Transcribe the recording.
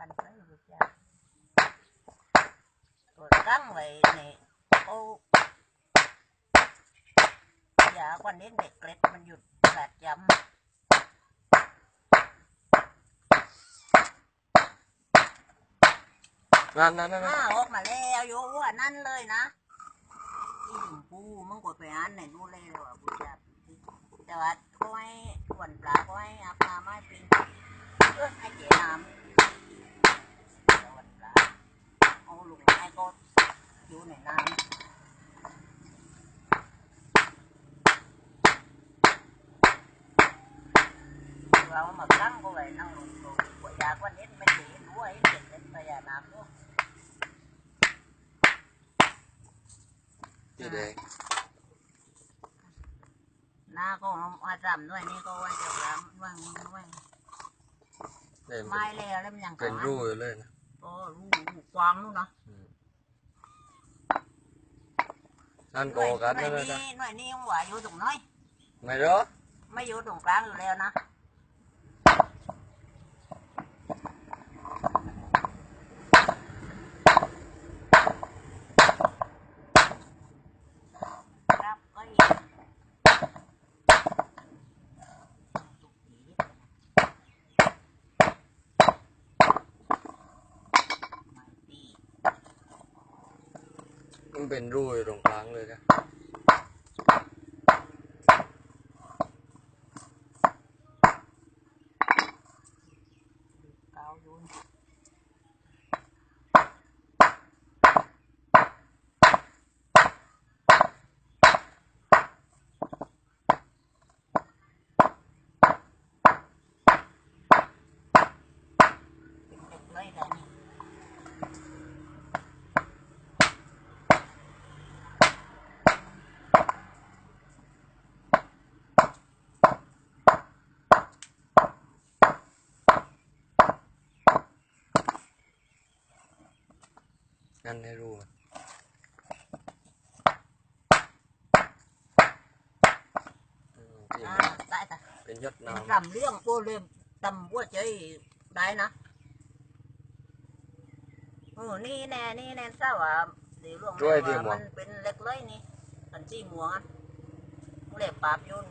วันใส่บุจ้าตัวตั้งไว้เนี่ยโอ้ยาวันนี้เด็กเล็กมันหยุดแปดจำนั่นออกมาแล้วโยว่านั่นเลยนะที่หลวงปู่มึงกดไปอ่านในนู่นเลยว่ะบุจ้าแต่ว่าก็ให้ขวนปลาก็ให้อาบน้ำให้ปีนให้เจน้ำขวนปลาเอาลุงให้ก็อยู่ในน้ำเรามาตั้งก็เลยนั่งลงตัวหัวยาก็เน้นไม่ดีด้วยเด็กเล่นไปอย่าน้ำด้วยจีแดงหน้าก็มาจำด้วยนี่ก็ว่าจะร้ำว่างด้วยไม่แล้วแล้วมันยังเป็นรูเลยนะก็รูกวางนู่นนะนั่นโกกันนั่นเลยนะหน่อยนี่ยังหวานอยู่ตรงน้อยไม่รู้ไม่อยู่ตรงกลางอยู่แล้วนะมันเป็นรูตรงกลางเลยนะนั่นให้รู้ได้แต่เป็นยศน้ำทำเรื่องโปรเรมตำวัวใจได้นะนี่แน่ทราบว่าเดี๋ยวมันเป็นเล็กเลยนี่อันที่หมวงเล็บปราบโยน